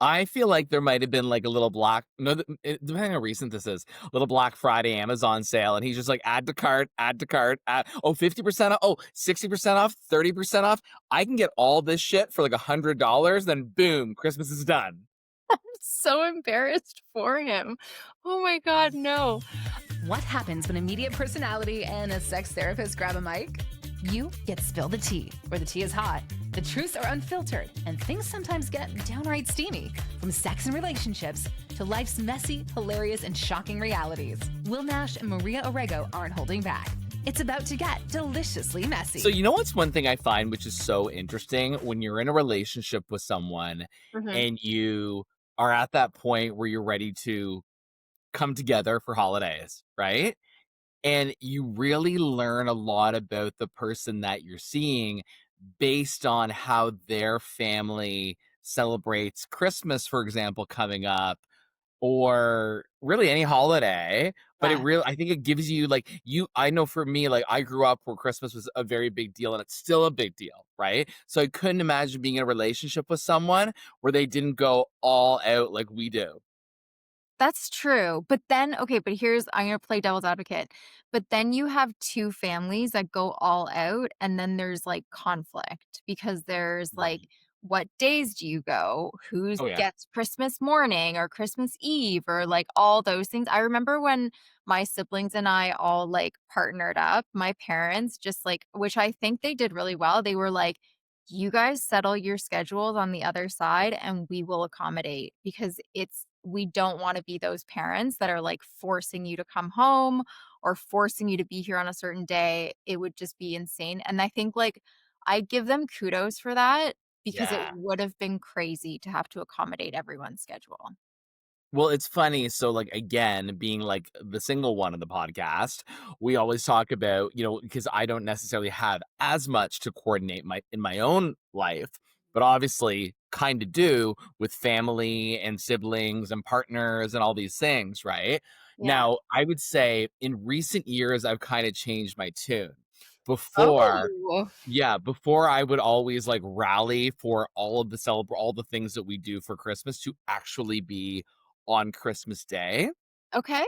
I feel like there might have been like a little black no, depending on how recent this is, little Black Friday Amazon sale, and he's just like, add to cart, oh, 50% off, oh, 60% off, 30% off. I can get all this shit for like $100, then boom, Christmas is done. So embarrassed for him. Oh my god, no. What happens when a media personality and a sex therapist grab a mic? You get Spill the Tea, where the tea is hot, the truths are unfiltered, and things sometimes get downright steamy. From sex and relationships to life's messy, hilarious, and shocking realities, Will Nash and Maria Orego aren't holding back. It's about to get deliciously messy. So you know what's one thing I find which is so interesting when you're in a relationship with someone Mhm. and you are at that point where you're ready to come together for holidays, right? And you really learn a lot about the person that you're seeing based on how their family celebrates Christmas, for example, coming up, or really any holiday. But it Yeah. really, I think it gives you like, I know for me, like I grew up where Christmas was a very big deal and it's still a big deal, right? So I couldn't imagine being in a relationship with someone where they didn't go all out like we do. That's true, but then okay, but here's I'm gonna play devil's advocate, but then you have 2 families that go all out, and then there's, like, conflict because there's, like, Right. what days do you go? Who Oh, yeah. gets Christmas morning or Christmas Eve or, like, all those things. I remember when my siblings and I all, like, partnered up, my parents just, like which I think they did really well, they were like, "You guys settle your schedules on the other side, and we will accommodate," because we don't wanna be those parents that are, like, forcing you to come home or forcing you to be here on a certain day. It would just be insane, and I think, like, I give them kudos for that because it Yeah. would have been crazy to have to accommodate everyone's schedule. Well, it's funny. So, like, again, being like the single one of the podcast, we always talk about, because I don't necessarily have as much to coordinate in my own life, but obviously kind of do with family and siblings and partners and all these things, right? Yeah. Now, I would say in recent years, I've kind of changed my tune. Before, Oh, yeah, before I would always like rally for all the things that we do for Christmas to actually be on Christmas Day. okay.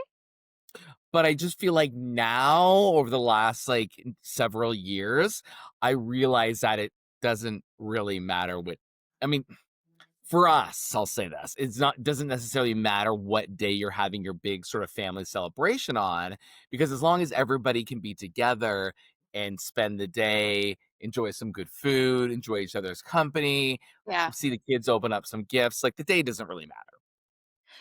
But I just feel like now over the last like several years, I realize that it doesn't really matter I mean, for us, I'll say this. Doesn't necessarily matter what day you're having your big sort of family celebration on, because as long as everybody can be together and spend the day, enjoy some good food, enjoy each other's company, Yeah. see the kids open up some gifts, like the day doesn't really matter.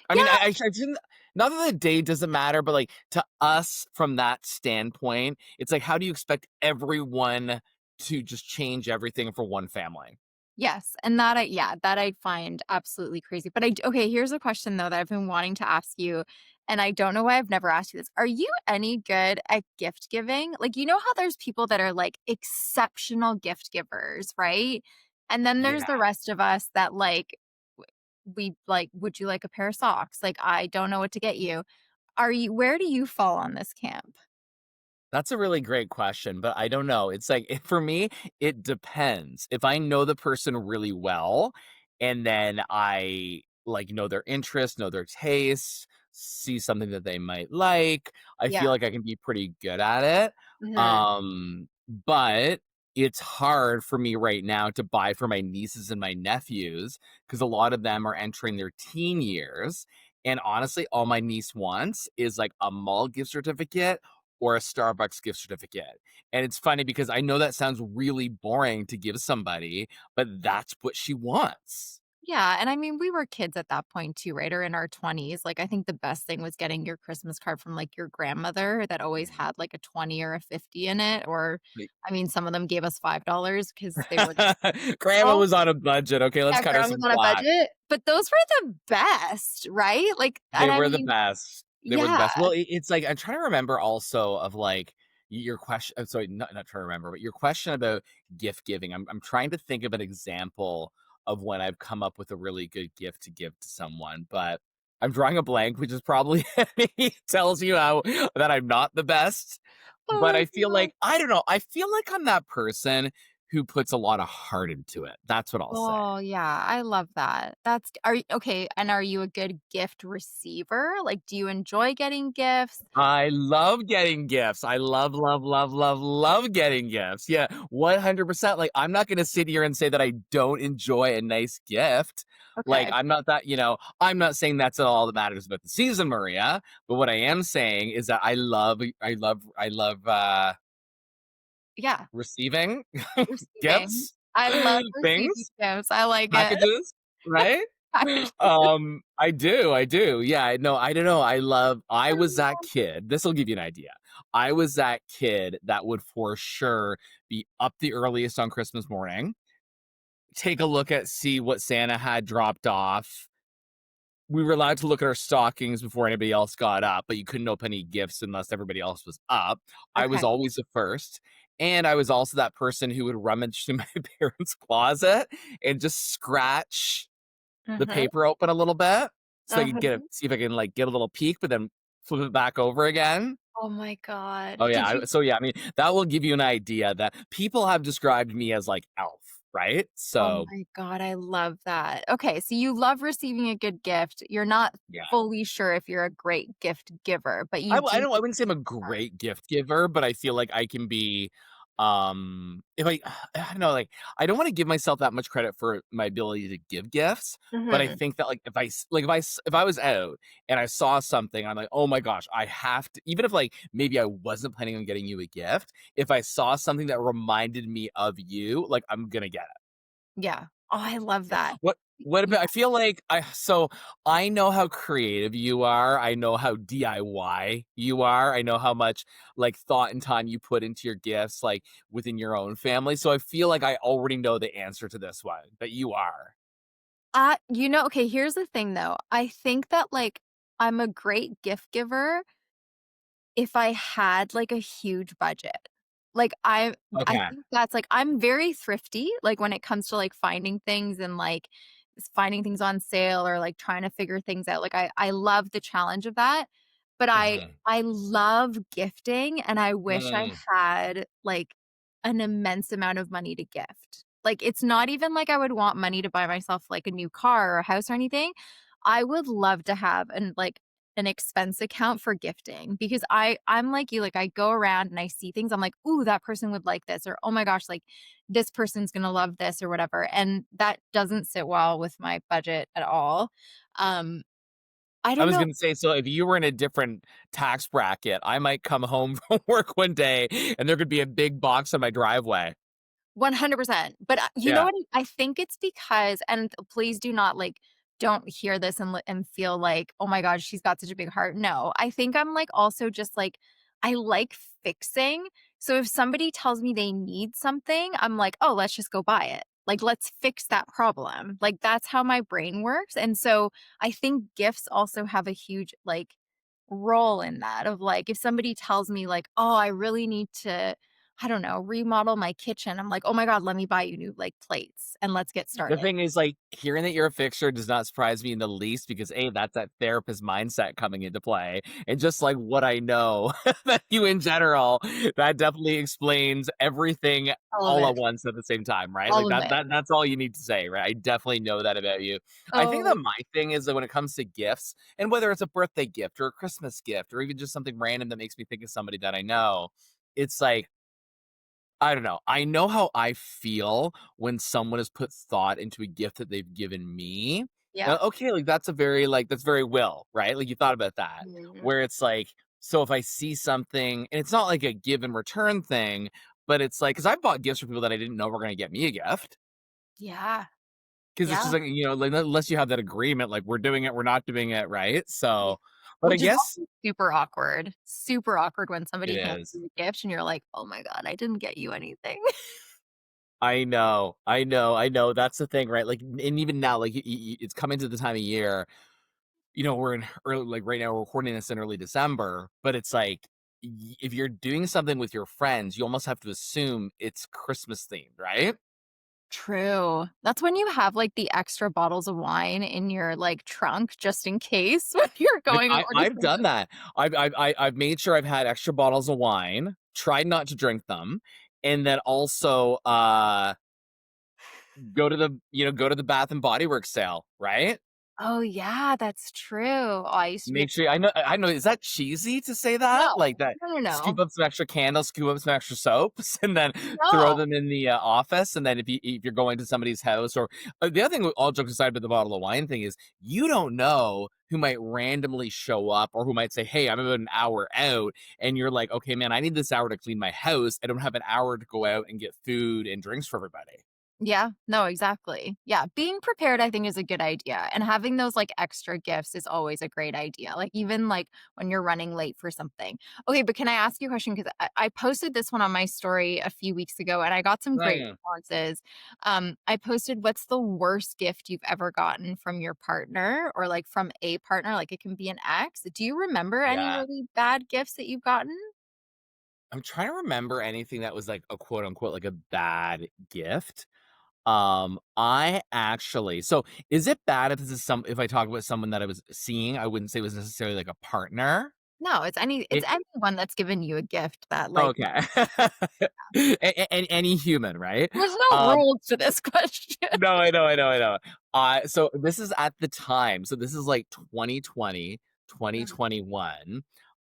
I mean, Yeah, I didn't, not that the day doesn't matter, but like to us from that standpoint, it's like, how do you expect everyone to just change everything for one family? yes, and that I yeah, that I find absolutely crazy, but okay, here's a question though that I've been wanting to ask you, and I don't know why I've never asked you this. Are you any good at gift giving? Like, you know how there's people that are, like, exceptional gift givers, right? And then there's Yeah. the rest of us that, like, we like, "Would you like a pair of socks?" Like, "I don't know what to get you." Where do you fall on this camp? That's a really great question, but I don't know. It's like for me, it depends. If I know the person really well and then I like know their interests, know their tastes, see something that they might like, I Yeah. feel like I can be pretty good at it. Mhm. But it's hard for me right now to buy for my nieces and my nephews because a lot of them are entering their teen years. And honestly, all my niece wants is like a mall gift certificate or a Starbucks gift certificate. And it's funny because I know that sounds really boring to give somebody, but that's what she wants. Yeah, and I mean, we were kids at that point too, right? Or in our 20s. Like, I think the best thing was getting your Christmas card from, like, your grandmother that always Mhm. had, like, a 20 or a 50 in it, or Like I mean, some of them gave us $5 because they were just Grandma oh, was on a budget. Okay, let's yeah, cut her grandma was some on a slack. budget, but those were the best, right? Like, They and I were the mean best. They were the yeah, best. Well, it's like I'm trying to remember also of like your question. I'm sorry, not trying to remember, but your question about gift giving. I'm trying to think of an example of when I've come up with a really good gift to give to someone, but I'm drawing a blank, which is probably tells you how that I'm not the best. oh But my I feel god. like I don't know. I feel like I'm that person who puts a lot of heart into it. That's what I'll say. Oh, yeah, I love that. That's are you okay, and are you a good gift receiver? Like, do you enjoy getting gifts? I love getting gifts. I love, love, love, love, love getting gifts. Yeah, 100%. Like, I'm not gonna sit here and say that I don't enjoy a nice gift. Like, Okay. I'm not that, I'm not saying that's all that matters about the season, Maria. But what I am saying is that I love Yeah, receiving receiving. gifts, I love receiving things, gifts. I like it. packages, right? Package. I do. Yeah, no, I don't know. I was that kid. This will give you an idea. I was that kid that would for sure be up the earliest on Christmas morning, take a look at see what Santa had dropped off. We were allowed to look at our stockings before anybody else got up, but you couldn't open any gifts unless everybody else was up. I was Okay. always the first. And I was also that person who would rummage through my parents' closet and just scratch the Mhm. paper open a little bit so I could Uh-huh. see if I can like get a little peek, but then flip it back over again. Oh my Oh god. yeah. Did you So yeah, I mean that will give you an idea that people have described me as like elf, right? Oh So my god, I love that. Okay, so you love receiving a good gift. You're not yeah. fully sure if you're a great gift giver, but I you w I do don't I wouldn't say I'm a heart. great gift giver, but I feel like I can be, if I don't know, like, I don't wanna give myself that much credit for my ability to give gifts, but I Mhm. think that, like, if I was out and I saw something, I'm like, "Oh my gosh, I have to," even if, like, maybe I wasn't planning on getting you a gift, if I saw something that reminded me of you, like, I'm gonna get it. Yeah. Oh, I love Yeah. that. What Yeah. about I feel like I know how creative you are, I know how DIY you are, I know how much, like, thought and time you put into your gifts, like, within your own family, so I feel like I already know the answer to this one, that you are. Okay, here's the thing though. I think that like I'm a great gift giver if I had, like, a huge budget. Like, I Okay. think that's, like I'm very thrifty, like, when it comes to, like, finding things and, like, finding things on sale or, like, trying to figure things out, like, I love the challenge of that, but Mhm. I love gifting, and I wish I Mm. had, like, an immense amount of money to gift. Like, it's not even like I would want money to buy myself, like, a new car or a house or anything. I would love to have an expense account for gifting because I'm like you, like I go around and I see things, I'm like, "Ooh, that person would like this," or "Oh my gosh, like this person's gonna love this," or whatever. And that doesn't sit well with my budget at all. Um, I I don't was know. gonna say, so if you were in a different tax bracket, I might come home from work one day and there could be a big box on my driveway. 100%. But, you know Yeah. what? I think it's because and please do not, like don't hear this and feel like, "Oh my god, she's got such a big heart." No, I think I'm, like, also just, like, I like fixing. So if somebody tells me they need something, I'm like, "Oh, let's just go buy it." Like, "Let's fix that problem." Like, that's how my brain works, and so I think gifts also have a huge, like, role in that of, like, if somebody tells me, like, "Oh, I really need to I don't know, remodel my kitchen." I'm like, "Oh my god, let me buy you new, like, plates and let's get The started." thing is, like, hearing that you're a fixer does not surprise me in the least because, A, that's that therapist mindset coming into play, and just, like, what I know that you in general, that definitely explains everything All of all it, at once at the same time, right? all Like, of it. that's all you need to say, right? I definitely know that about you. I think Oh, that my thing is that when it comes to gifts, and whether it's a birthday gift or a Christmas gift or even just something random that makes me think of somebody that I know, it's like I don't know. I know how I feel when someone has put thought into a gift that they've given me. yeah. Okay, like that's very will, right? Like you thought about that. Mhm. Where it's like, so if I see something, and it's not like a give and return thing, but it's like, because I bought gifts for people that I didn't know were going to get me a gift. Yeah, Because it's just yeah. like, like unless you have that agreement, like we're doing it, we're not doing it, right? Yeah. So, but I Which is guess also super awkward. Super awkward when it somebody hands is. you a gift and you're like, "Oh my god, I didn't get you anything." I know. That's the thing, right? Like, and even now, like, it's coming to the time of year. We're in early, like right now, we're recording this in early December, but it's like, if you're doing something with your friends, you almost have to assume it's Christmas themed, right? True. That's when you have, like, the extra bottles of wine in your, like, trunk just in case when you're going or just I've done that. I've made sure I've had extra bottles of wine, tried not to drink them, and then also go to the Bath and Body Works sale, right? Oh, yeah, that's true. Oh, I used to be a Make sure I know, is that cheesy to say that? no. Like that No, no, scoop no. up some extra candles, scoop up some extra soaps, and then throw No. them in the, office, and then if you're going to somebody's house or the other thing, all jokes aside with the bottle of wine thing is you don't know who might randomly show up or who might say, "Hey, I'm about an hour out," and you're like, "Okay, man, I need this hour to clean my house. I don't have an hour to go out and get food and drinks for everybody." Yeah, no, exactly. Yeah, being prepared, I think, is a good idea, and having those, like, extra gifts is always a great idea, like, even, like, when you're running late for something. Okay, but can I ask you a question? 'Cause I posted this one on my story a few weeks ago, and I got some great Right. responses. I posted, "What's the worst gift you've ever gotten from your partner or, like, from a partner?" Like, it can be an ex. Do you remember any Yeah. really bad gifts that you've gotten? I'm trying to remember anything that was like a quote unquote like a bad gift. I actually so is it bad if this is if I talk about someone that I was seeing, I wouldn't say it was necessarily like a partner. No, it's It anyone that's given you a gift that, like, okay. Any human, right? there's no Um, rules to this question. no, I know. So this is at the time. So this is like 2020, Mm. 2021.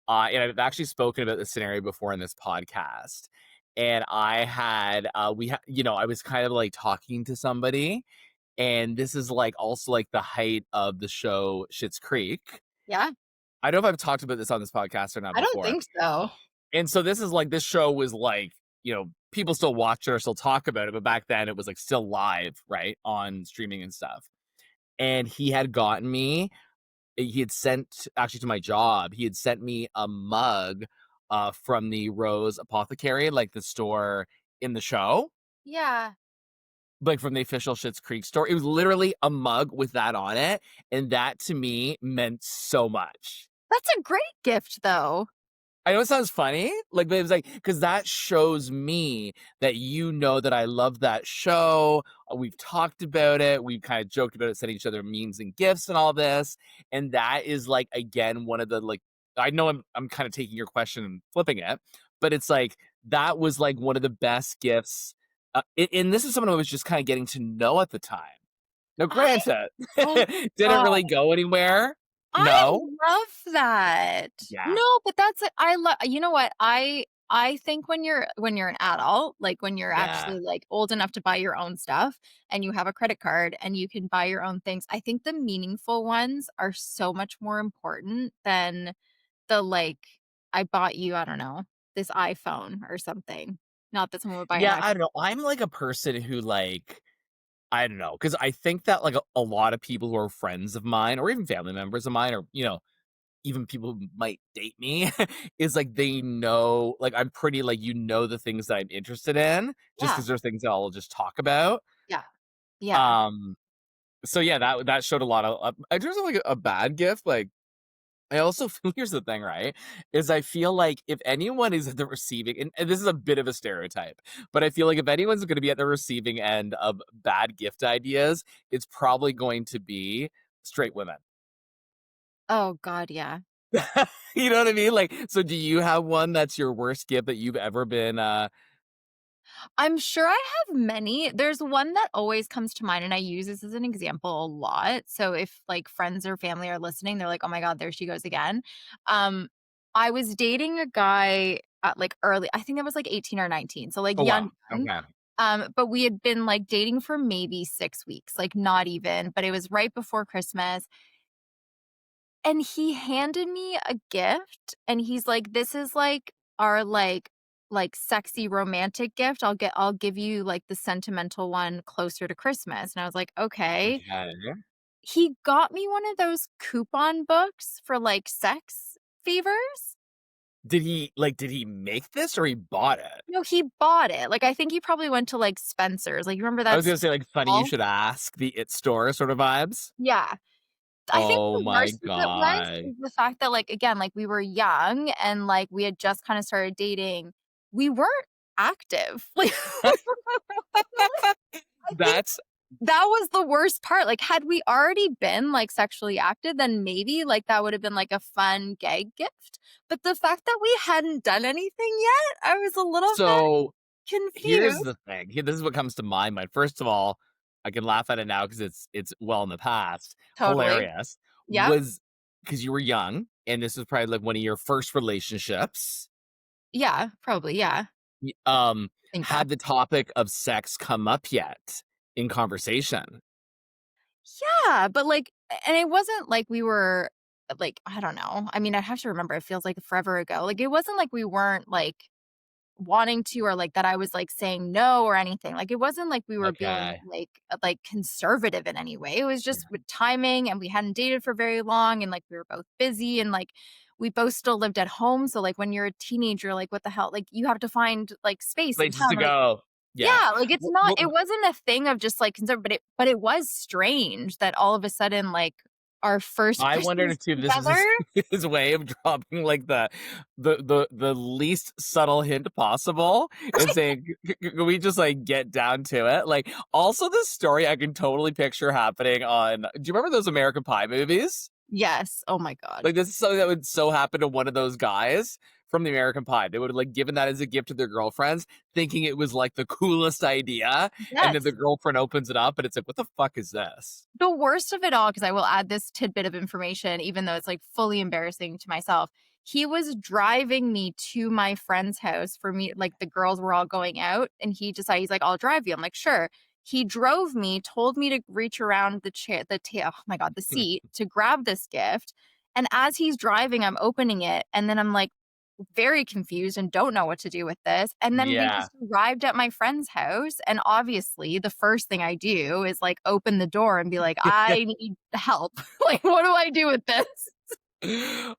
And I've actually spoken about this scenario before in this podcast. And I had, I was kind of like talking to somebody, and this is like also like the height of the show Schitt's Creek. Yeah, I don't know if I've talked about this on this podcast or not I don't before. think so. And so this is like this show was like, people still watch it or still talk about it, but back then it was like still live, right? On streaming and stuff. And he had sent actually to my job, he had sent me a mug from the Rose Apothecary, like the store in the show, Yeah, like from the official Schitt's Creek store. It was literally a mug with that on it. And that to me meant so much. that's a great gift, though. I know it sounds funny, like, but it was like, because that shows me that you know that I love that show. We've talked about it. We've kind of joked about it, sending each other memes and gifts and all this. And that is like, again, one of the like, I know I'm kind of taking your question and flipping it, but it's like that was like one of the best gifts. And this is someone I was just kind of getting to know at the time. Now, I granted, oh didn't god, really go anywhere. I No. love that. Yeah. No, but that's I love you know what? I think when you're an adult, like, when you're Yeah. actually, like, old enough to buy your own stuff and you have a credit card and you can buy your own things, I think the meaningful ones are so much more important than the, like, I bought you, I don't know, this iPhone or something. Not that someone would buy an Yeah, iPhone. I don't know. I'm like a person who like I don't know, because I think that like a lot of people who are friends of mine or even family members of mine or even people who might date me is like they know like I'm pretty like the things that I'm interested in just Yeah, because they're things that I'll just talk about. yeah, yeah. Um so yeah, that showed a lot of in terms of like a bad gift, like I also feel here's the thing, right? Is I feel like if anyone is at the receiving, and this is a bit of a stereotype, but I feel like if anyone's going to be at the receiving end of bad gift ideas, it's probably going to be straight women. Oh god, yeah. You know what I mean? Like, so do you have one that's your worst gift that you've ever been? I'm sure I have many. There's one that always comes to mind, and I use this as an example a lot. So if, like, friends or family are listening, they're like, "Oh my god, there she goes again." Um, I was dating a guy at, like, early I think I was, like, 18 or 19, so, like, Oh wow. young. Okay. But we had been, like, dating for maybe 6 weeks, like, not even, but it was right before Christmas. And he handed me a gift, and he's like, "This is, like, our, like, sexy romantic gift. I'll give you, like, the sentimental one closer to Christmas." And I was like, "Okay." Okay. He got me one of those coupon books for, like, sex favors. Did he make this or he bought it? No, he bought it. Like, I think he probably went to, like, Spencer's. Like, you remember I that was gonna say like funny you mall? should ask the it store sort of vibes. Yeah. I think Oh the my worst of it was god. is the fact that, like, again, like, we were young and, like, we had just kinda started dating. We weren't active. Like, I think That's that was the worst part. Like, had we already been, like, sexually active, then maybe, like, that would have been, like, a fun gag gift. But the fact that we hadn't done anything yet, I was a little bit so Here's confused. the thing. This is what comes to my mind. First of all, I can laugh at it now because it's well in the past. Totally. Hilarious. Yep. Was because you were young, and this was probably like one of your first relationships. Yeah, probably, yeah. Y Think back. Had the topic of sex come up yet in conversation? Yeah, but, like and it wasn't like we were, like, I don't know. I mean, I have to remember, it feels like forever ago. Like, it wasn't like we weren't, like, wanting to or, like, that I was, like, saying no or anything. Like, it wasn't like we were being, Okay. like, conservative in any way. It was Yeah. just with timing, and we hadn't dated for very long, and, like, we were both busy, and, like, we both still lived at home. So, like, when you're a teenager, like, what the hell? Like, you have to find, like, space and Places to time. Like, go. Yeah. yeah, like, it's not it Well, wasn't a thing of just, like, concern, but it was strange that all of a sudden, like, our first I wondered Christmas if too this was together. his way of dropping, like, the least subtle hint possible and saying, Can we just, like, get down to it?" Like, also this story I can totally picture happening on do you remember those American Pie movies? Yes. Oh my god. Like, this is something that would so happen to one of those guys from the American Pie. They would have, like, given that as a gift to their girlfriends, thinking it was, like, the coolest idea, and then the Yes. girlfriend opens it up, and it's like, "What the fuck is this?" The worst of it all, because I will add this tidbit of information, even though it's, like, fully embarrassing to myself. He was driving me to my friend's house for me like, the girls were all going out, and he decided he's like, "I'll drive you." I'm like, "Sure." He drove me, told me to reach around oh my god, the seat to grab this gift, and as he's driving, I'm opening it, and then I'm, like, very confused and don't know what to do with this. And then we Yeah. just arrived at my friend's house. And obviously, the first thing I do is like open the door and be like, I need help. Like, what do I do with this?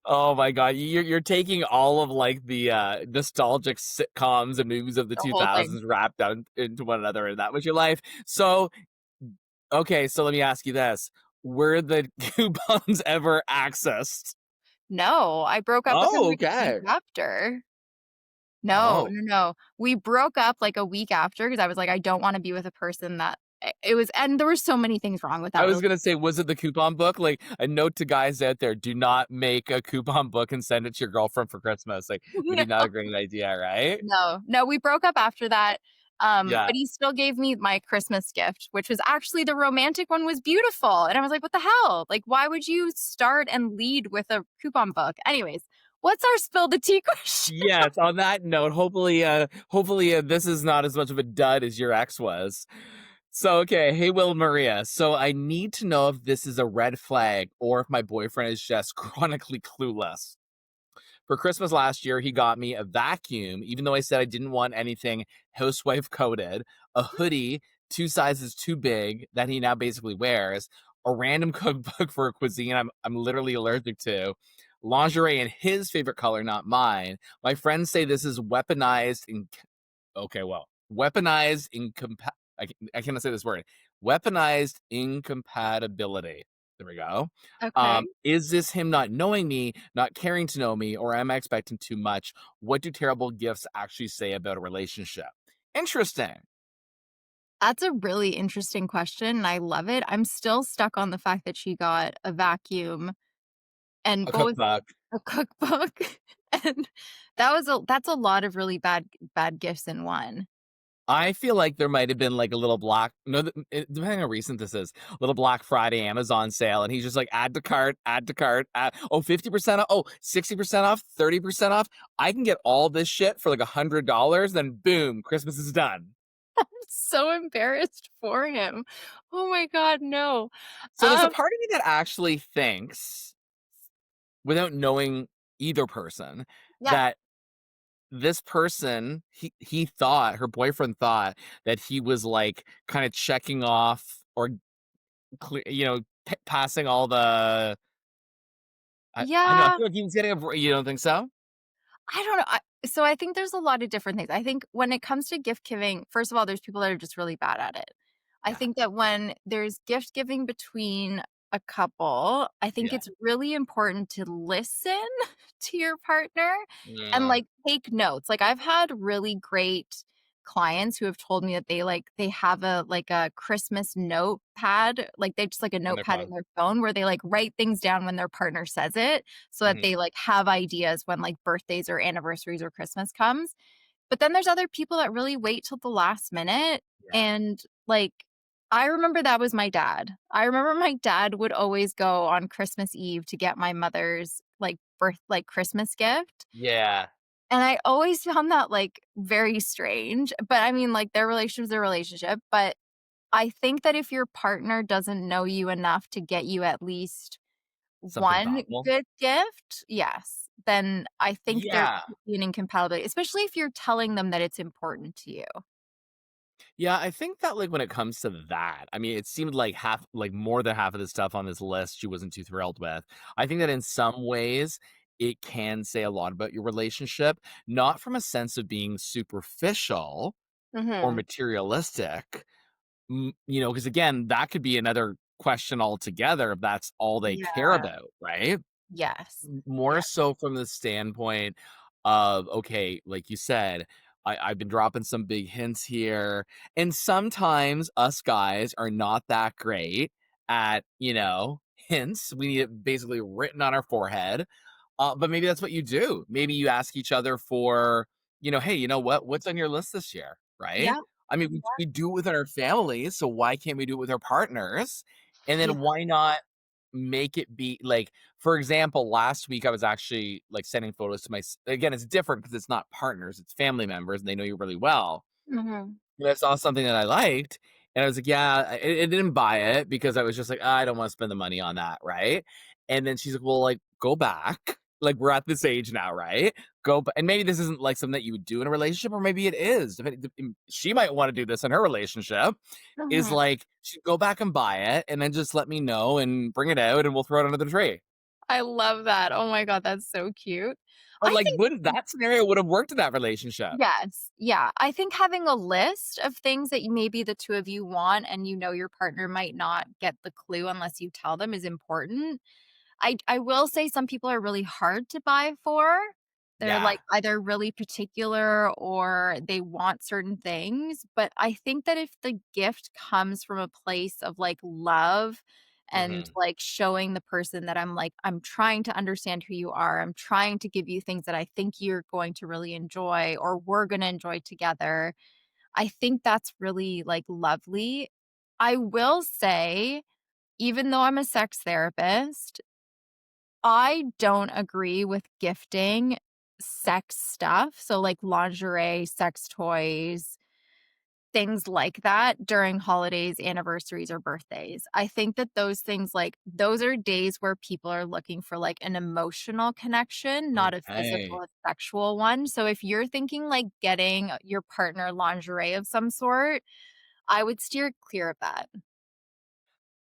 Oh my god, you're taking all of, like, the, nostalgic sitcoms and movies of the The whole thing. 2000s wrapped down into one another, and that was your life. So, okay, so let me ask you this, were the coupons ever accessed? No, I broke up with him Oh, like a week okay. after. No, Oh. no, no. We broke up like a week after because I was like, I don't want to be with a person that it was, and there were so many things wrong with I that was relationship. gonna say, was it the coupon book? Like, a note to guys out there, do not make a coupon book and send it to your girlfriend for Christmas, like, maybe not a great idea, right? No, no, we broke up after that, Yeah. but he still gave me my Christmas gift, which was actually the romantic one was beautiful, and I was like, "What the hell? Like, why would you start and lead with a coupon book?" Anyways, what's our spill the tea question? Yes, on that note, hopefully, this is not as much of a dud as your ex was. So, okay, hey, Will Maria. So I need to know if this is a red flag or if my boyfriend is just chronically clueless. For Christmas last year, he got me a vacuum, even though I said I didn't want anything housewife coated, a hoodie 2 sizes too big that he now basically wears, a random cookbook for a cuisine I'm literally allergic to, lingerie in his favorite color, not mine. My friends say this is weaponized in okay, well, weaponized incompa I cannot say this word. Weaponized incompatibility. There we go. Okay. Is this him not knowing me, not caring to know me, or am I expecting too much? What do terrible gifts actually say about a relationship? Interesting. That's a really interesting question, and I love it. I'm still stuck on the fact that she got a vacuum and A what was cookbook. a cookbook, and that's a lot of really bad gifts in one. I feel like there might have been like a little black, no, depending on how recent this is, little Black Friday Amazon sale, and he's just like, add to cart, oh, 50% off, oh, 60% off, 30% off. I can get all this shit for like $100, then boom, Christmas is done. So embarrassed for him. Oh my god, no. So there's a Um, part of me that actually thinks, without knowing either person, yeah. that this person, he thought, her boyfriend thought that he was like kind of checking off or passing all the I know, I Yeah, feel like he was getting a br you don't think so? I don't know. So I think there's a lot of different things. I think when it comes to gift giving, first of all, there's people that are just really bad at it. I Yeah, think that when there's gift giving between a couple, I think yeah. it's really important to listen to your partner and Yeah, like take notes. Like I've had really great clients who have told me that they have a like a Christmas notepad, like they just like a on their notepad in phone. their phone where they like write things down when their partner says it so that Mhm. they like have ideas when like birthdays or anniversaries or Christmas comes. But then there's other people that really wait till the last minute, Yeah. and, like, I remember that was my dad. I remember my dad would always go on Christmas Eve to get my mother's, like, Christmas gift, Yeah. and I always found that, like, very strange, but, I mean, like, their relationship's their relationship, but I think that if your partner doesn't know you enough to get you at least Something one thoughtful. good gift, yes, then I think there Yeah. could be an incompatibility, especially if you're telling them that it's important to you. Yeah, I think that, like, when it comes to that, I mean, it seemed like more than half of the stuff on this list she wasn't too thrilled with. I think that in some ways, it can say a lot about your relationship, not from a sense of being superficial or Mhm. materialistic, because again, that could be another question altogether if that's all they care Yeah. about, right? Yes. More Yeah. so from the standpoint of, okay, like you said, I've been dropping some big hints here. And sometimes us guys are not that great at, hints. We need it basically written on our forehead. But maybe that's what you do. Maybe you ask each other for, hey, you know what? What's on your list this year? Right? Yep. I mean, we do it with our families. So why can't we do it with our partners? And Yeah. then why not make it be like, for example, last week I was actually like sending photos to again, it's different because it's not partners, it's family members and they know you really well. Mhm. And I saw something that I liked, and I was like, "Yeah," I didn't buy it because I was just like, "I don't wanna spend the money on that," right? And then she's like, "Well, like, go back. Like, we're at this age now, right? Go ba" and maybe this isn't, like, something that you would do in a relationship, or maybe it is. She might wanna do this in her relationship, is, Mhm. like, she go back and buy it, and then just let me know and bring it out, and we'll throw it under the tree. I love that. Oh my god, that's so cute. But, I like, think wouldn't that scenario would have worked in that relationship. yes. Yeah. I think having a list of things that you maybe the 2 of you want and you know your partner might not get the clue unless you tell them is important. I will say some people are really hard to buy for. They're, Yeah. like, either really particular or they want certain things, but I think that if the gift comes from a place of, like, love and, Mhm. like, showing the person that I'm trying to understand who you are, I'm trying to give you things that I think you're going to really enjoy or we're gonna enjoy together, I think that's really, like, lovely. I will say, even though I'm a sex therapist, I don't agree with gifting sex stuff, so, like, lingerie, sex toys, things like that during holidays, anniversaries, or birthdays. I think that those things, like those are days where people are looking for, like, an emotional connection, not a physical Okay. and sexual one, so if you're thinking, like, getting your partner lingerie of some sort, I would steer clear of that.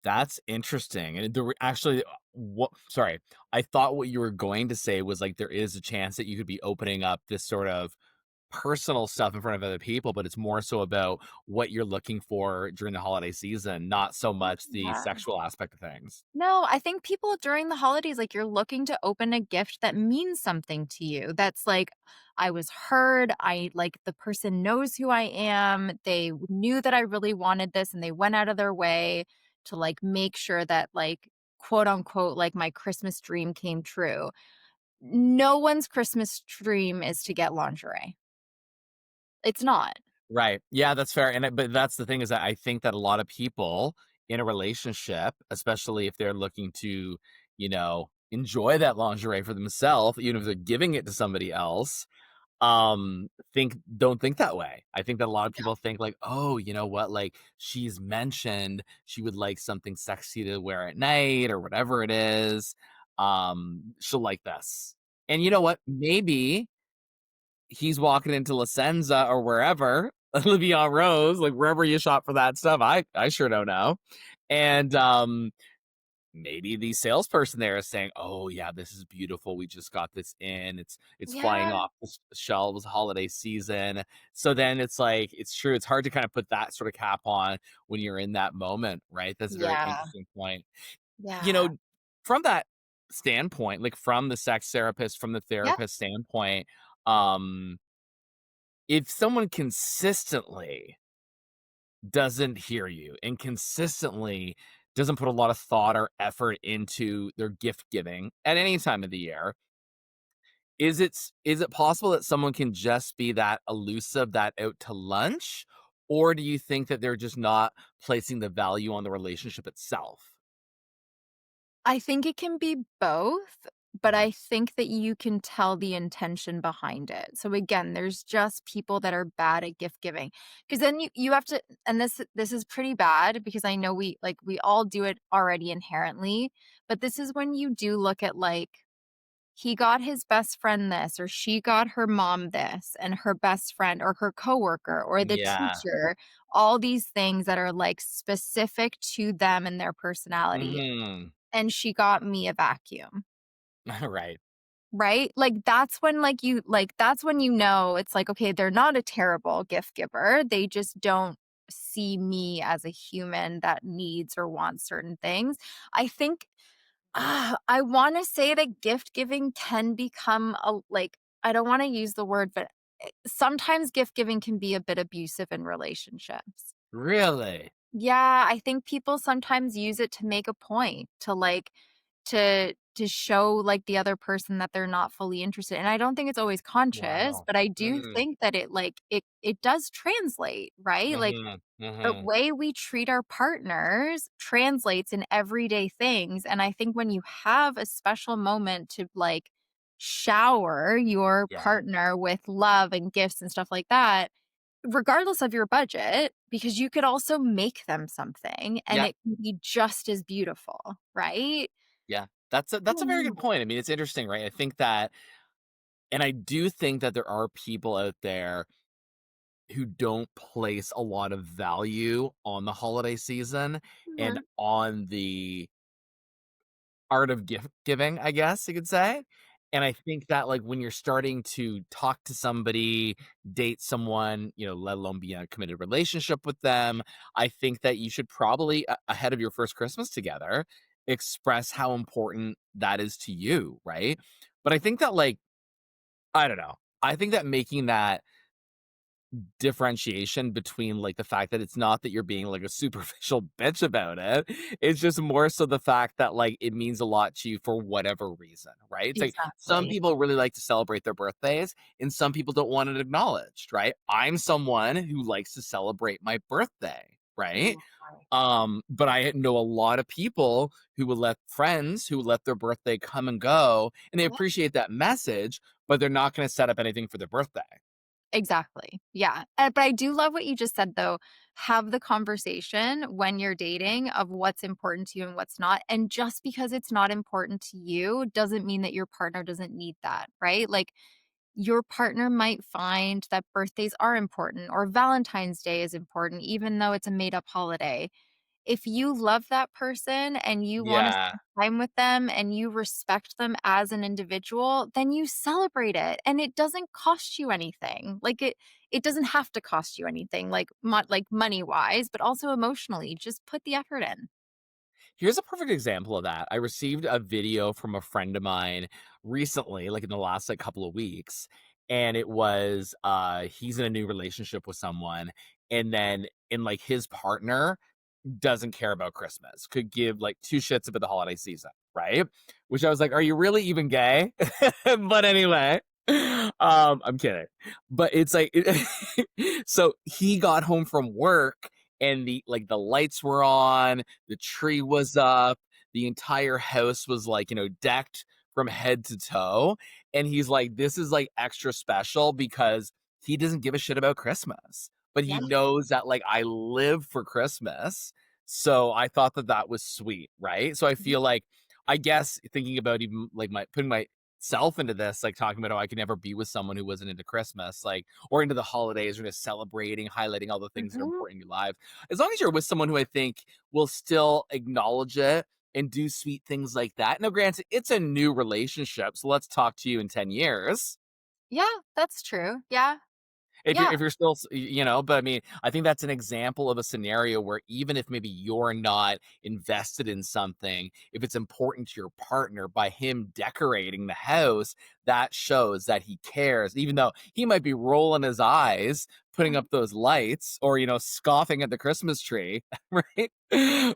That's interesting, and actually, what sorry, I thought what you were going to say was, like, there is a chance that you could be opening up this sort of personal stuff in front of other people, but it's more so about what you're looking for during the holiday season, not so much the Yeah. sexual aspect of things. No, I think people during the holidays, like, you're looking to open a gift that means something to you. That's like, I was heard. The person knows who I am. They knew that I really wanted this and they went out of their way to, like, make sure that, like, quote unquote, like, my Christmas dream came true. No one's Christmas dream is to get lingerie. It's not. Right. Yeah, that's fair, but that's the thing is that I think that a lot of people in a relationship, especially if they're looking to, enjoy that lingerie for themselves, even if they're giving it to somebody else, think don't think that way. I think that a lot of people think like, "Oh, you know what? Like she's mentioned she would like something sexy to wear at night or whatever it is. She'll like this." And you know what? Maybe he's walking into La Senza or wherever, Olivia Rose, like wherever you shop for that stuff. I sure don't know. And maybe the salesperson there is saying, "Oh yeah, this is beautiful. We just got this in. It's flying Yeah. off the shelves holiday season." So then it's like it's true. It's hard to kind of put that sort of cap on when you're in that moment, right? That's a very Yeah. interesting point. You Yeah. know, from that standpoint, like from the sex therapist, from the Yeah. therapist standpoint, um, if someone consistently doesn't hear you and consistently doesn't put a lot of thought or effort into their gift giving at any time of the year, is it possible that someone can just be that elusive, that out to lunch? Or do you think that they're just not placing the value on the relationship itself? I think it can be both, but Mhm. I think that you can tell the intention behind it. So again, there's just people that are bad at gift giving. Because then you have to, and this is pretty bad because I know we all do it already inherently, but this is when you do look at like he got his best friend this, or she got her mom this, and her best friend or her coworker or the Yeah. teacher, all these things that are like specific to them and their personality. Mhm. And she got me a vacuum, Right. right? That's when you know it's like, okay, they're not a terrible gift giver. They just don't see me as a human that needs or wants certain things. I think I wanna say that gift giving can become a like, I don't wanna use the word, but, sometimes gift giving can be a bit abusive in relationships. Really? Yeah, I think people sometimes use it to make a point, to, like to show, like, the other person that they're not fully interested, and I don't think it's always conscious, Wow. but I do Mm. think that it does translate, right? Like, Mhm. the Mhm. way we treat our partners translates in everyday things, and I think when you have a special moment to, like, shower your Yeah. partner with love and gifts and stuff like that, regardless of your budget, because you could also make them something and Yeah. it can be just as beautiful, right? Yeah. That's a very good point. I mean, it's interesting, right? I think that and I do think that there are people out there who don't place a lot of value on the holiday season and Mhm, on the art of gift giving, I guess you could say. And I think that, like, when you're starting to talk to somebody, date someone, let alone be in a committed relationship with them, I think that you should probably, ahead of your first Christmas together, express how important that is to you, right? But I think that, like, I don't know. I think that making that differentiation between, like, the fact that it's not that you're being, like, a superficial bitch about it. It's just more so the fact that, like, it means a lot to you for whatever reason, right? It's like some exactly. people really like to celebrate their birthdays and some people don't want it acknowledged, right? I'm someone who likes to celebrate my birthday, right? Right. But I know a lot of people who will let friends who let their birthday come and go, and they appreciate that message, but they're not gonna set up anything for their birthday. Exactly. Yeah. But I do love what you just said, though. Have the conversation when you're dating of what's important to you and what's not. And just because it's not important to you doesn't mean that your partner doesn't need that, right? Like your partner might find that birthdays are important or Valentine's Day is important, even though it's a made up holiday. If you love that person and you wanna Yeah. spend time with them and you respect them as an individual, then you celebrate it, and it doesn't cost you anything. Like, it doesn't have to cost you anything, like money-wise, but also emotionally. Just put the effort in. Here's a perfect example of that. I received a video from a friend of mine recently, like in the last like couple of weeks, and it was he's in a new relationship with someone and then in like his partner doesn't care about Christmas, could give like two shits about the holiday season, right? Which I was like, are you really even gay? But anyway, I'm kidding. But it's like so he got home from work and the lights were on, the tree was up, the entire house was like, decked from head to toe. And he's like, this is like extra special because he doesn't give a shit about Christmas, but he Yeah. knows that like I live for Christmas. So I thought that that was sweet, right? So I feel like, I guess thinking about even like my putting myself into this, like talking about how I could never be with someone who wasn't into Christmas, like or into the holidays or just celebrating, highlighting all the things that are Mhm. important in your life. As long as you're with someone who I think will still acknowledge it and do sweet things like that. Now, granted, it's a new relationship, so let's talk to you in 10 years. Yeah, that's true. Yeah. If you're Yeah. if you're still but I mean, I think that's an example of a scenario where even if maybe you're not invested in something, if it's important to your partner, by him decorating the house, that shows that he cares, even though he might be rolling his eyes, putting up those lights or, scoffing at the Christmas tree, right?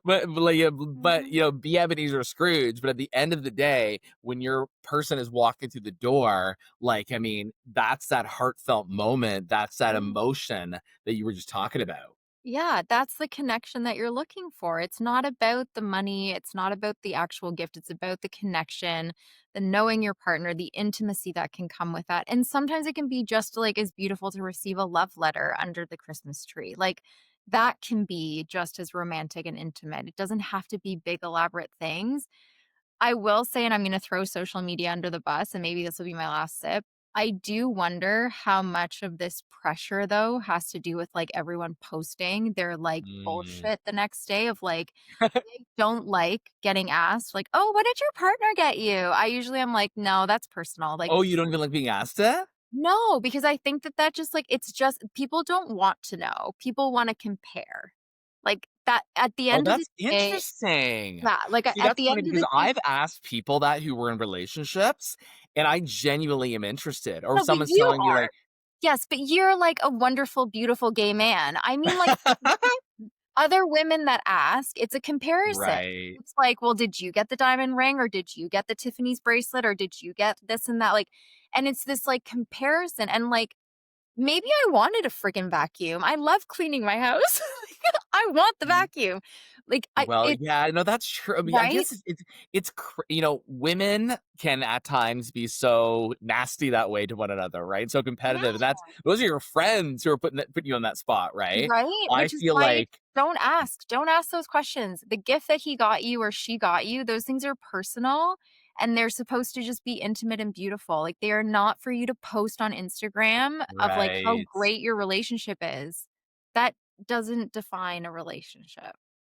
But, like, yeah, but, Mhm. be Ebenezer Scrooge, but at the end of the day, when your person is walking through the door, like, I mean, that's that heartfelt moment, that's that Yeah. emotion that you were just talking about. Yeah, that's the connection that you're looking for. It's not about the money, it's not about the actual gift, it's about the connection, the knowing your partner, the intimacy that can come with that. And sometimes it can be just like as beautiful to receive a love letter under the Christmas tree. Like that can be just as romantic and intimate. It doesn't have to be big elaborate things. I will say, and I'm gonna throw social media under the bus, and maybe this will be my last sip. I do wonder how much of this pressure, though, has to do with, like, everyone posting their, like, Mm. bullshit the next day of, like, I don't like getting asked, like, "Oh, what did your partner get you?" I usually am like, "No, that's personal." Like, Oh, you don't even like being asked that? no, because I think that that just, like it's just people don't want to know. People wanna compare. Like, that at the Oh, end of the that's day interesting. yeah, like, See, at that's the funny end of because the day I've asked people that who were in relationships, and I genuinely am interested. Or if no, but someone's you telling me are. like Yes, but you're like a wonderful, beautiful gay man. I mean, like, other women that ask, it's a comparison. Right, It's like, "Well, did you get the diamond ring or did you get the Tiffany's bracelet or did you get this and that?" Like and it's this, like, comparison and, like, maybe I wanted a friggin' vacuum. I love cleaning my house. I want the mm. vacuum. Like, I Well, it yeah, no, that's true. I mean, I right? guess women can at times be so nasty that way to one another, right? So Yeah. competitive, and that's those are your friends who are putting you on that spot, right? Right? I Which is feel why like don't ask those questions. The gift that he got you or she got you, those things are personal and they're supposed to just be intimate and beautiful. Like they are not for you to post on Instagram of like how right. great your relationship is. That doesn't define a relationship.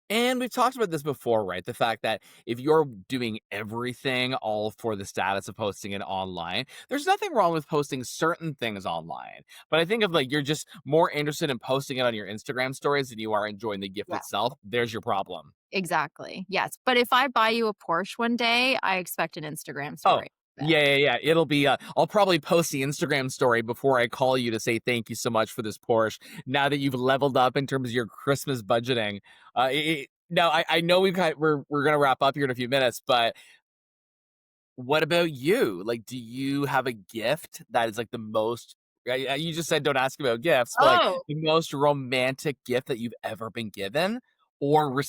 And we've talked about this before, right? The fact that if you're doing everything all for the status of posting it online, there's nothing wrong with posting certain things online. But I think if like you're just more interested in posting it on your Instagram stories than you are enjoying the gift Yeah. itself, there's your problem. Exactly. Yes. But if I buy you a Porsche one day, I expect an Instagram Oh, story of it. yeah, yeah, yeah. It'll be I'll probably post the Instagram story before I call you to say thank you so much for this Porsche. Now that you've leveled up in terms of your Christmas budgeting. Now I know we're gonna wrap up here in a few minutes, but what about you? Like, do you have a gift that is like the most you just said don't ask about gifts, but like Oh, the most romantic gift that you've ever been given or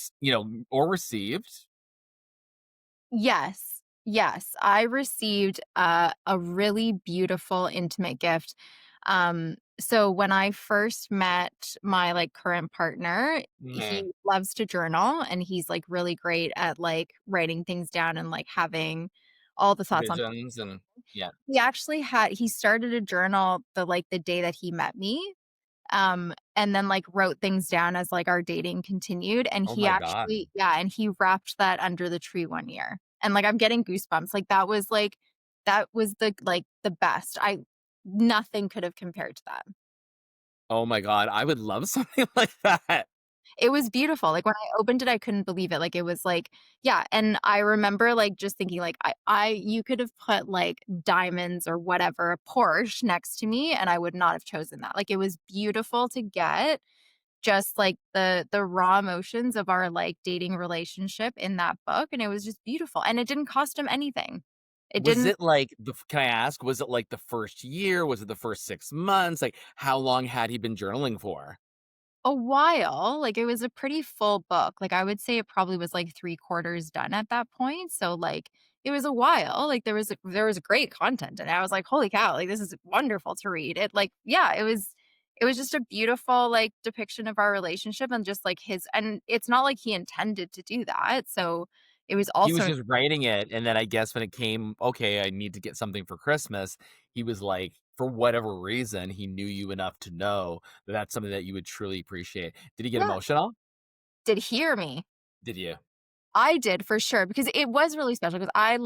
or received? yes. Yes, I received a really beautiful intimate gift. So when I first met my like current partner, Mhm. he loves to journal and he's like really great at like writing things down and like having all the thoughts on Visions and yeah. he started a journal the day that he met me and then, like, wrote things down as, like, our dating continued, and Oh he my god. actually yeah, and he wrapped that under the tree one year, and, like, I'm getting goosebumps, that was the best. I nothing could have compared to that. Oh my god, I would love something like that. It was beautiful, like, when I opened it, I couldn't believe it, like, it was, like yeah, and I remember, like, just thinking, like, I you could have put, like, diamonds or whatever, a Porsche next to me, and I would not have chosen that, like, it was beautiful to get, just like the raw emotions of our, like, dating relationship in that book, and it was just beautiful, and it didn't cost him anything. It Was didn't it like can I ask, was it like the first year? Was it the first 6 months? Like, how long had he been journaling for? a while, like, it was a pretty full book, like, I would say it probably was, like, 3/4 done at that point, so, like, it was a while, like, there was great content, and I was like, "Holy cow, like, this is wonderful to read." It, like yeah, it was just a beautiful, like, depiction of our relationship and just, like, his and it's not like he intended to do that, so it was He was also just writing it, and then I guess when it came, "Okay, I need to get something for Christmas," he was like, for whatever reason, he knew you enough to know that that's something that you would truly appreciate. Did he get yeah, emotional? did hear me. Did you? I did for sure because it was really special because I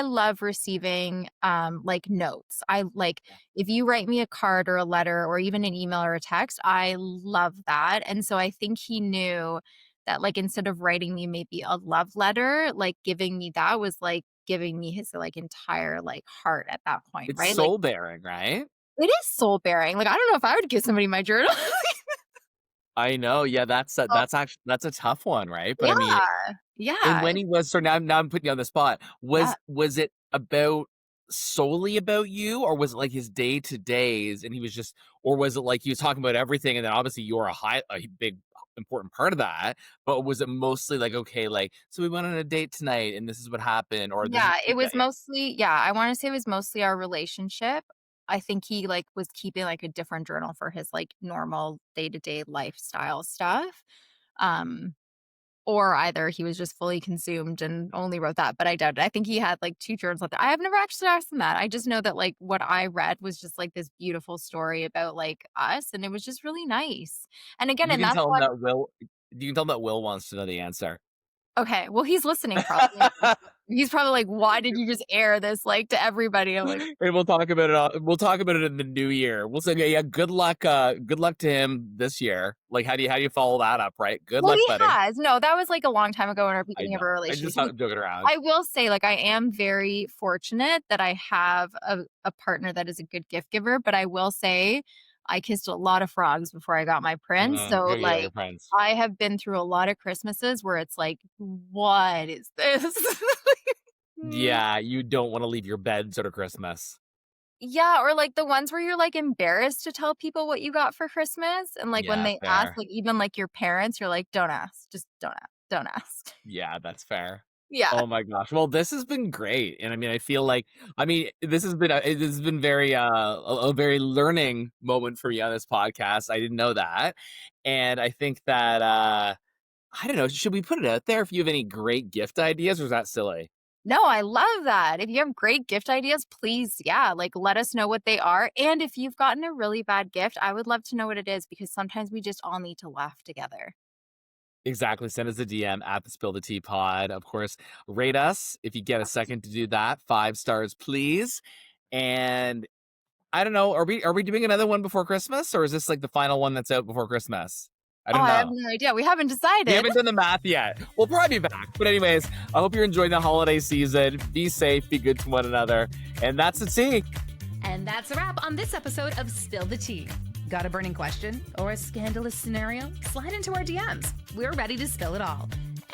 love receiving, like, notes. I like Yeah. if you write me a card or a letter or even an email or a text, I love that, and so I think he knew that, like, instead of writing me maybe a love letter, like, giving me that was like giving me his, like, entire, like, heart at that point, It's right? Like soul bearing, right? It is soul bearing. Like, I don't know if I would give somebody my journal. I know, yeah, Oh, that's a tough one, right? But I mean, yeah. and Yeah. when he was so now I'm putting you on the spot. Yeah. Was it about solely about you, or was it like his day to days and he was just, or was it like he was talking about everything and then obviously you're a big important part of that, but was it mostly like, okay, like, so we went on a date tonight and this is what happened, or this is Yeah, it yeah, was yeah. mostly yeah, I wanna say it was mostly our relationship. I think he, like, was keeping, like, a different journal for his, like, normal day-to-day lifestyle stuff. Um, or either he was just fully consumed and only wrote that, but I doubt it. I think he had, like, 2 journals out there. I have never actually asked him that. I just know that, like, what I read was just, like, this beautiful story about, like, us, and it was just really nice. And again, You and can that's tell him why that Will you can tell him that Will wants to know the answer. okay, well, he's listening probably. He's probably like, "Why did you just air this, like, to everybody?" I'm like, And we'll talk about it in the new year. We'll say, yeah, good luck to him this year. Like, how do you follow that up, right? Good well, luck, he buddy. has. No, that was, like, a long time ago in our I beginning of know. our I relationship. just I'm joking around. I will say, like, I am very fortunate that I have a partner that is a good gift giver, but I will say I kissed a lot of frogs before I got my prince, so, Yeah, yeah, your like, friends. I have been through a lot of Christmases where it's like, "What is this?" Mm. Yeah, you don't want to leave your bed sort of Christmas. Yeah, or, like, the ones where you're, like, embarrassed to tell people what you got for Christmas, and, like, when Yeah, they ask, fair. like, even, like, your parents, you're like, "Don't ask, just don't ask." Yeah, that's fair. Yeah. Oh my gosh. Well, this has been great. And I mean, I feel like, I mean, this has been very a very learning moment for me on this podcast. I didn't know that. And I think that I don't know, should we put it out there if you have any great gift ideas, or is that silly? No, I love that. If you have great gift ideas, please, yeah, like, let us know what they are, and if you've gotten a really bad gift, I would love to know what it is because sometimes we just all need to laugh together. Exactly. Send us a DM at the Spill the Tea Pod. Of course, rate us if you get a second to do that. 5 stars, please. And I don't know, are we doing another one before Christmas, or is this like the final one that's out before Christmas? I Oh, don't I have know. no idea. We haven't We decided. haven't done the math yet. We'll probably be back. But anyways, I hope you're enjoying the holiday season. Be safe, be good to one another. And that's the tea. And that's a wrap on this episode of Spill the Tea. Got a burning question or a scandalous scenario? Slide into our DMs. We're ready to spill it all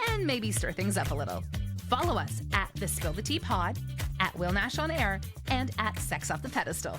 and maybe stir things up a little. Follow us at the Spill the Tea Pod, at Will Nash on Air, and at Sex Off the Pedestal.